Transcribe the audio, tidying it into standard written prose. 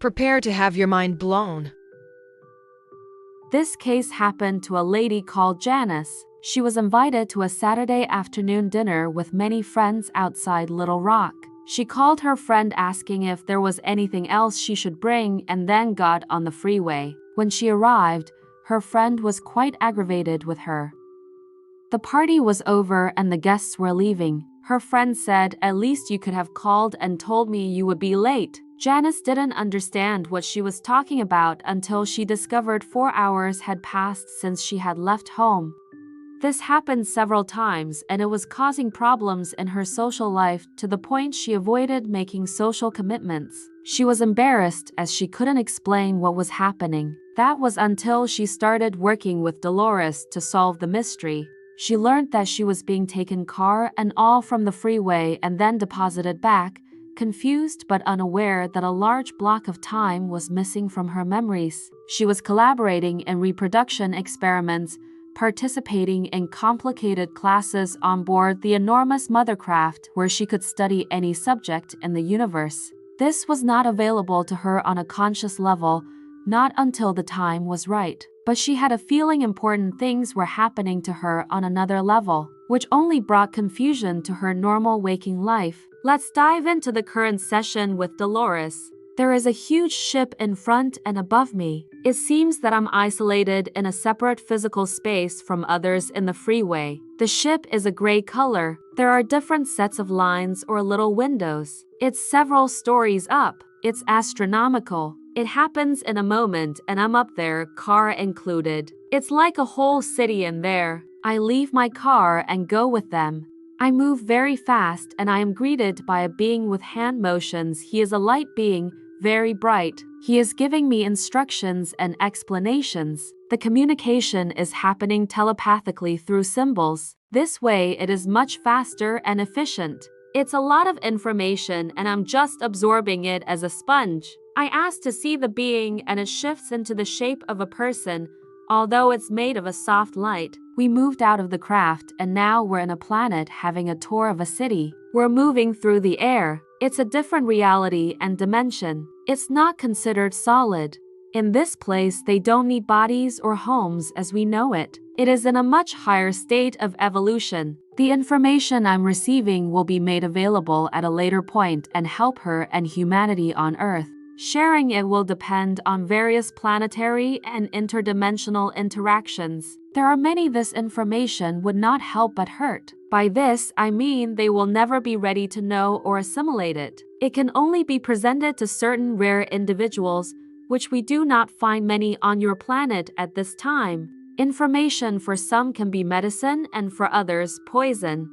Prepare to have your mind blown. This case happened to a lady called Janice. She was invited to a Saturday afternoon dinner with many friends outside Little Rock. She called her friend asking if there was anything else she should bring and then got on the freeway. When she arrived, her friend was quite aggravated with her. The party was over and the guests were leaving. Her friend said, "At least you could have called and told me you would be late." Janice didn't understand what she was talking about until she discovered 4 hours had passed since she had left home. This happened several times and it was causing problems in her social life to the point she avoided making social commitments. She was embarrassed as she couldn't explain what was happening. That was until she started working with Dolores to solve the mystery. She learned that she was being taken car and all from the freeway and then deposited back, confused but unaware that a large block of time was missing from her memories. She was collaborating in reproduction experiments, participating in complicated classes on board the enormous mothercraft where she could study any subject in the universe. This was not available to her on a conscious level, not until the time was right. But she had a feeling important things were happening to her on another level, which only brought confusion to her normal waking life. Let's dive into the current session with Dolores. There is a huge ship in front and above me. It seems that I'm isolated in a separate physical space from others in the freeway. The ship is a gray color. There are different sets of lines or little windows. It's several stories up. It's astronomical. It happens in a moment and I'm up there, car included. It's like a whole city in there. I leave my car and go with them. I move very fast and I am greeted by a being with hand motions. He is a light being, very bright. He is giving me instructions and explanations. The communication is happening telepathically through symbols. This way it is much faster and efficient. It's a lot of information and I'm just absorbing it as a sponge. I ask to see the being and it shifts into the shape of a person, although it's made of a soft light. We moved out of the craft and now we're in a planet having a tour of a city. We're moving through the air. It's a different reality and dimension. It's not considered solid. In this place, they don't need bodies or homes as we know it. It is in a much higher state of evolution. The information I'm receiving will be made available at a later point and help her and humanity on Earth. Sharing it will depend on various planetary and interdimensional interactions. There are many this information would not help but hurt. By this, I mean they will never be ready to know or assimilate it. It can only be presented to certain rare individuals, which we do not find many on your planet at this time. Information for some can be medicine and for others poison.